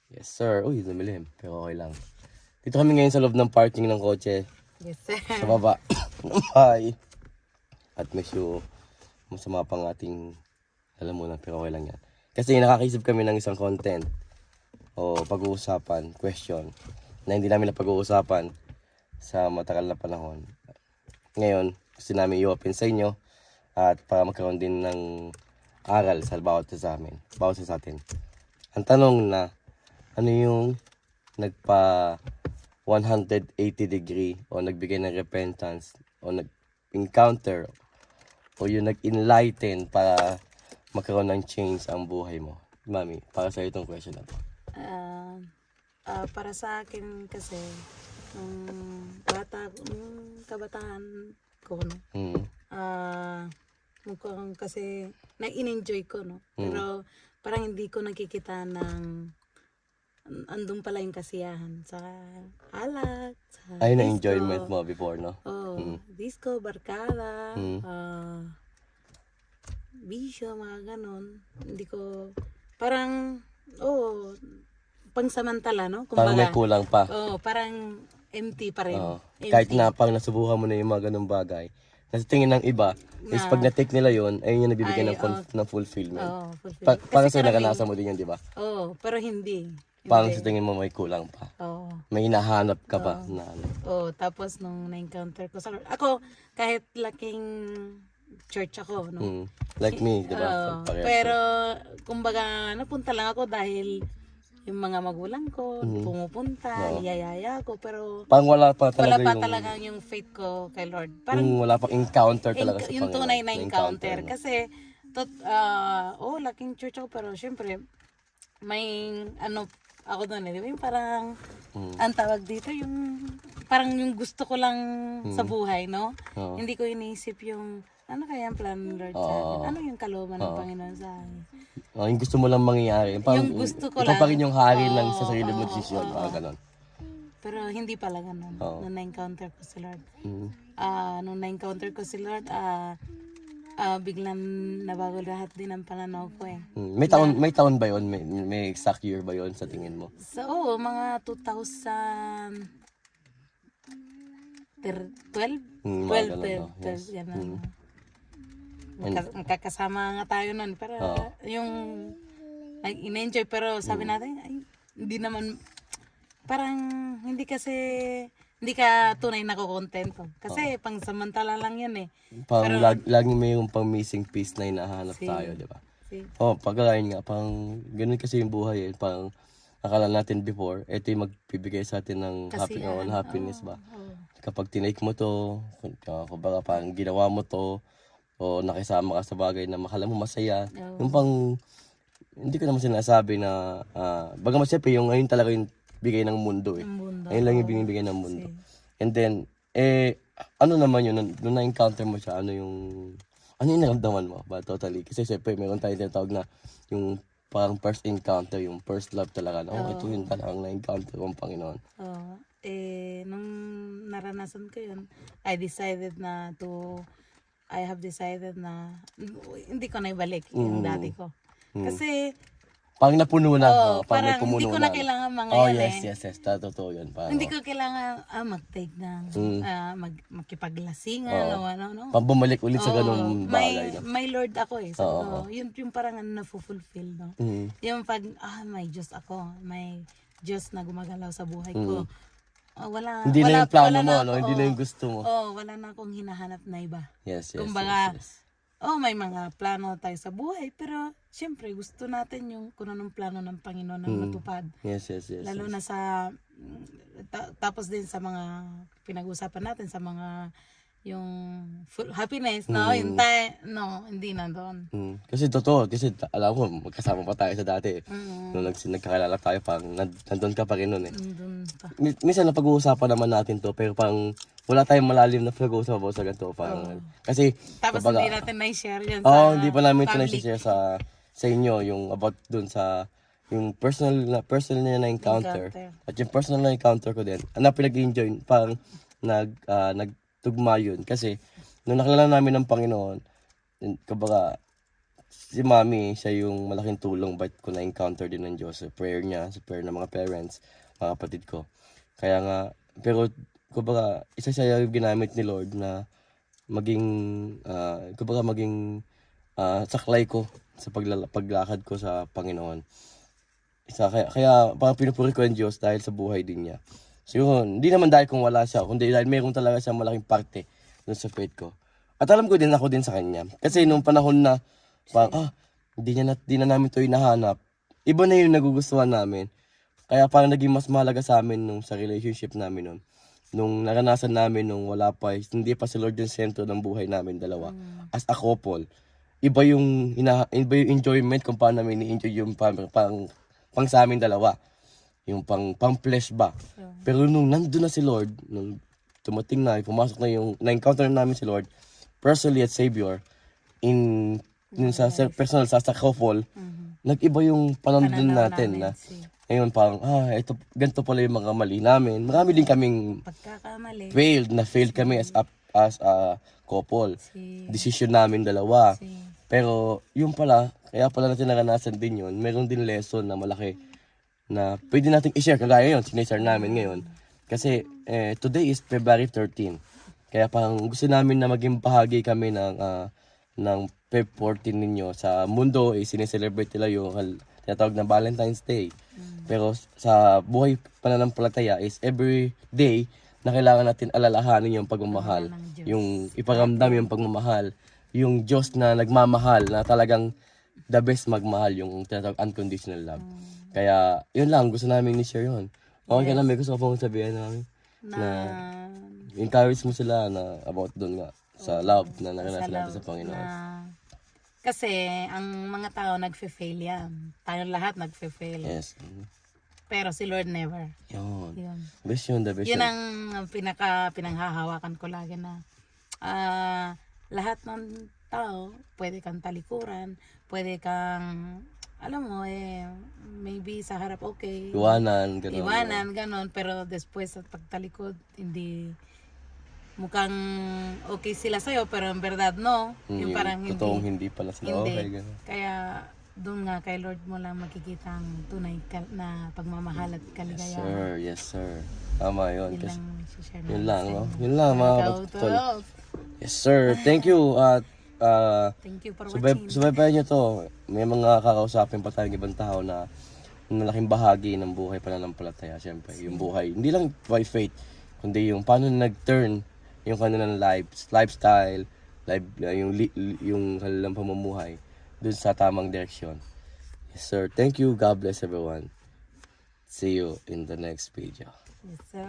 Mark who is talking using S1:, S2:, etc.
S1: Yes, sir. Uy, lumilim. Pero okay lang. Dito kami ngayon sa loob ng parking ng kotse.
S2: Yes, sir.
S1: Sa baba ng bahay. At medyo masama pang ating, alam mo na, pero okay lang yan. Kasi nakakaisip kami ng isang content o pag-uusapan, question, na hindi namin napag-uusapan sa matagal na panahon. Ngayon, gusto namin i-open sa inyo at para magkaroon din ng aral sa bawat isa sa amin, bawat isa sa atin. Ang tanong na, ano yung nagpa 180 degree o nagbigay ng repentance o nag-encounter o yung nag-enlighten para magkaroon ng change ang buhay mo? Mami, para sa itong question na to.
S2: Para sa akin kasi, nung kabataan ko, no? Mukhang kasi na-in-enjoy ko, no? Pero parang hindi ko nakikita ng andun pala yung kasiyahan sa alak, sa
S1: Ayun na
S2: disco.
S1: enjoyment mo before, no?
S2: Disco, barkada, bisyo, mga ganon. Hindi ko, parang, pangsamantala, no?
S1: Parang may kulang pa.
S2: Parang empty pa rin.
S1: Oo.
S2: Empty.
S1: Kahit na pang nasubukan mo na yung mga ganung bagay, nasa tingin ng iba, is pag na-take nila yun, ayun yung nabibigyan ng fulfillment.
S2: Fulfillment.
S1: Parang sa'yo naranasan mo din yan, di ba?
S2: Pero hindi.
S1: Parang sa tingin mo may kulang pa. May hinahanap ka pa na ano.
S2: Tapos nung na-encounter ko sa Lord, ako, kahit laking church ako, no?
S1: Like me, di ba?
S2: Pero, kumbaga, napunta lang ako dahil yung mga magulang ko, pumupunta, niyayaya ko, pero
S1: Parang wala pa
S2: wala
S1: talaga
S2: pa
S1: yung,
S2: talaga yung faith ko kay Lord. Parang
S1: wala pang encounter talaga sa
S2: yung
S1: Panginoon.
S2: tunay na encounter.
S1: No?
S2: Kasi, laking church ako, pero syempre, may ano, ako doon eh. Yung parang, ang tawag dito, yung, parang yung gusto ko lang sa buhay, no? Hindi ko iniisip yung, ano kaya ang plan ng Lord sa akin? Ano yung kalooban ng Panginoon sa akin?
S1: Yung gusto mo lang mangyayari. Parang,
S2: Yung gusto ko
S1: ikaw
S2: lang.
S1: pa rin yung hari ng sa sarili mo decision. Parang ganun.
S2: Pero hindi pala ganun. Nung na-encounter ko si Lord. Nung na-encounter ko si Lord, biglang nabago lahat din ang pananaw ko eh.
S1: May taon ba yun? May exact year ba yun sa tingin mo?
S2: So, mga 2012? 12, yan na. Magkakasama nga tayo nun. Pero yung in-enjoy. Pero sabi natin, ay, hindi naman, parang hindi ka tunay na kukontento. Kasi pangsamantala lang yan eh.
S1: Parang lagi may yung pang missing piece na hinahanap tayo, di ba? Pagkakain nga, parang ganun kasi yung buhay eh. Parang akala natin before, ito yung magbibigay sa atin ng happiness ba? Kapag tinake mo to, kumbaga parang ginawa mo to, o nakisama ka sa bagay na makala mo masaya, yung pang, hindi ko naman sinasabi na, bagamat siyempre yung ayun talaga yung bigay ng mundo eh. Ayun lang yung binibigay ng mundo. And then, ano naman yun, nung na-encounter mo siya, ano yung naramdaman mo ba totally? Kasi siyempre, meron tayong tinatawag na yung parang first encounter, yung first love talaga. Ito yun talagang na-encounter ng Panginoon.
S2: Nung naranasan ko yun, I have decided na hindi ko na ibalik yung dati ko. Kasi,
S1: parang napuno na.
S2: parang
S1: may
S2: hindi ko
S1: na.
S2: na kailangan mga yan
S1: yes. Totoo yun. Parang,
S2: Hindi ko kailangan mag-take ng, makipaglasingan o ano, no?
S1: pang bumalik ulit sa ganung bagay. No?
S2: May Lord ako eh. So, yun yung parang na-fulfill, no? Yung pag, may Diyos ako, may Diyos na gumagalaw sa buhay ko.
S1: Hindi na yung plano mo, no? Hindi na yung gusto mo.
S2: Wala na akong hinahanap na iba.
S1: Yes.
S2: Kumbaga, may mga plano tayo sa buhay, pero siyempre gusto natin yung kung anong plano ng Panginoon na matupad.
S1: Yes.
S2: Lalo na sa, tapos din sa mga pinag-usapan natin, sa mga yung happiness, no? Yung hindi na doon.
S1: Kasi totoo, kasi alam ko, magkasama pa tayo sa dati. Nung nagkakilala tayo, parang nandun ka pa rin nun eh. Minsan napag-uusapan naman natin to, pero parang wala tayong malalim na pag-uusapan about sa ganito. Kasi,
S2: tapos hindi natin na-share yan
S1: hindi pa namin ito na-share sa inyo, yung about dun sa yung personal na encounter. At yung personal na encounter ko din, pinag-enjoy, parang nagtugma yun. Kasi, nung nakilala namin ng Panginoon, kumbaga, si Mami, siya yung malaking tulong ba't ko na-encounter din ng Diyos sa prayer niya, sa prayer ng mga parents, mga kapatid ko. Kaya nga, pero kumbaga, isa siya yung ginamit ni Lord na maging, kumbaga maging saklay ko sa paglakad ko sa Panginoon. Kaya parang pinupuri ko ang Diyos dahil sa buhay din niya. So yun, hindi naman dahil kung wala siya, kundi dahil meron talaga siyang malaking parte dun sa faith ko. At alam ko din ako din sa kanya. Kasi nung panahon na parang, di na namin ito hinahanap, iba na yung nagugustuhan namin. Kaya parang naging mas mahalaga sa amin nung sa relationship namin nun. Nung naranasan namin nung wala pa, hindi pa si Lord yung sentro ng buhay namin dalawa. As a couple, iba yung enjoyment kung paano namin ni-enjoy yung pang sa amin dalawa. Yung pang flesh ba. Pero nung nandun na si Lord, nung tumating na, pumasok na yung, na-encounter namin si Lord, personally at Savior, in sa personal, sa couple, nag-iba yung pananaw natin na, ngayon parang, ito, ganito pala yung mga mali namin. Marami din kaming
S2: Pagkakamali.
S1: failed kami as a couple. Decision namin dalawa. Pero, yung pala, kaya pala natin naranasan din yun, meron din lesson na malaki na pwede natin i-share, kagaya yun, sinishare namin ngayon. Kasi, today is February 13. Kaya parang gusto namin na maging bahagi kami ng Feb 14 ninyo. Sa mundo, sineselebrate nila yung tinatawag na Valentine's Day. Pero sa buhay pananampalataya is every day na kailangan natin alalahanin yung pagmamahal. Yung iparamdam yung pagmamahal. Yung Diyos na nagmamahal, na talagang the best magmahal, yung tinatawag unconditional love. Kaya, yun lang, gusto namin ni-share yun. Okay ka na, may gusto ko pong sabihin namin. Na encourage mo sila na about doon nga, sa love na naranasan natin sa Panginoon.
S2: Kasi, ang mga tao nagfe-fail yan. Tayong lahat nagfe-fail.
S1: Yes.
S2: Pero si Lord never.
S1: Yun.
S2: Yun.
S1: Best yun, the best
S2: Yun
S1: yun.
S2: ang pinanghahawakan ko lagi na lahat ng tao, pwede kang talikuran, pwede kang, alam mo, maybe sa harap okay.
S1: Iwanan,
S2: ganon. Pero después sa pagtalikod, hindi, mukhang okay sila sa'yo, pero en verdad no. Yung parang hindi.
S1: Totoong hindi pala sila okay. Ganun.
S2: Kaya, doon nga kay Lord mo lang makikita ang tunay na pagmamahal at kaligayahan.
S1: Yes sir. Tama yun.
S2: Yun lang, share
S1: Yun
S2: natin
S1: lang,
S2: sa
S1: no?
S2: inyo.
S1: Yun lang, mga
S2: Ikaw,
S1: kapatid.
S2: Tol.
S1: Yes sir. Thank you. At
S2: Thank you for watching.
S1: subaybayan nyo to. May mga kakausapin pa tayong ibang tao na malaking bahagi ng buhay pananampalataya. Siyempre, yung buhay. Hindi lang by faith, kundi yung paano nag-turn yung kanilang lifestyle, yung kanilang pamumuhay dun sa tamang direksyon. Yes sir. Thank you. God bless everyone. See you in the next video.
S2: Yes, sir.